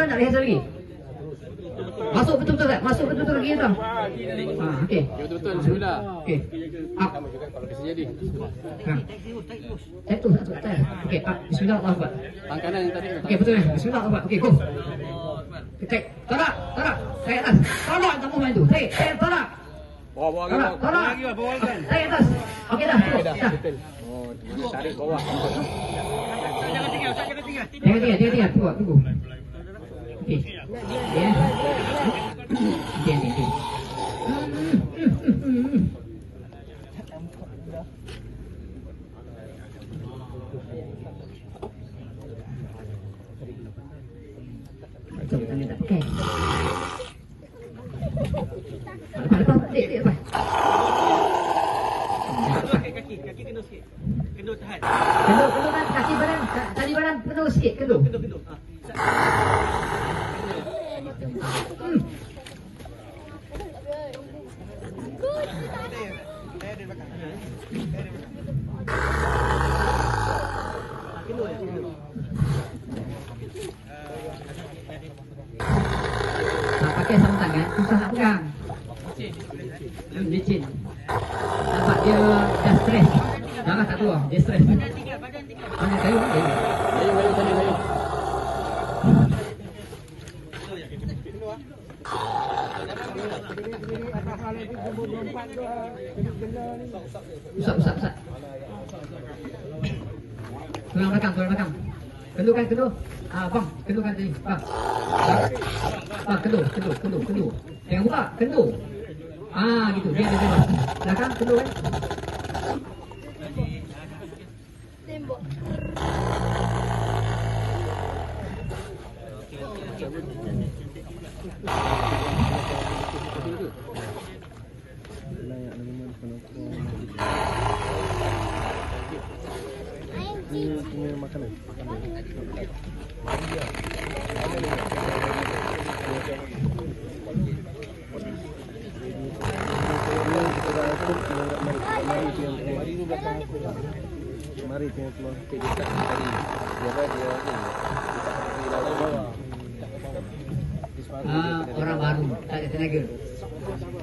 mana nak rehearsal lagi? Masuk betul-betul tak? Masuk betul-betul lagi tau. Okey. Betul-betul bismillah. Okey. Up. Kasi jadi. Take tu satu atas. Okey, up. Bismillah Allahu Akbar. Tangan kanan yang tadi. Okey, betul eh. Bismillah Allahu Akbar. Okey, go. Take. Tarak. Saya atas. Tarak tak mau main tu. Saya tarak. Bawa Tarak. Saya atas. Okey dah. Betul. Oh, tarik bawah. Jangan tinggal. Tunggu. Okey. Ya. Okey. Kita tak pakai. Lepas. Lepas. Kaki kena sikit. Kena tahan. Kendor kan kaki badan, tali badan kendor sikit, kendor. Pakai sarung tangan, susah nak pegang. Licin. Nampak dia dah stres. Darah tak keluar, dia stres. Mana kayu? Kayu sana. Usap. Tulang belakang. Kendor. Bang, kendorkan tadi. Bang, kendor. Jangan buka, kendor. Gitu. Dia ada bebas. Belakang, kendor kan? Tembok. Makanan. Mari tengok keluar sikit dia tak tadi. Dia Orang baru, tak ada tenaga.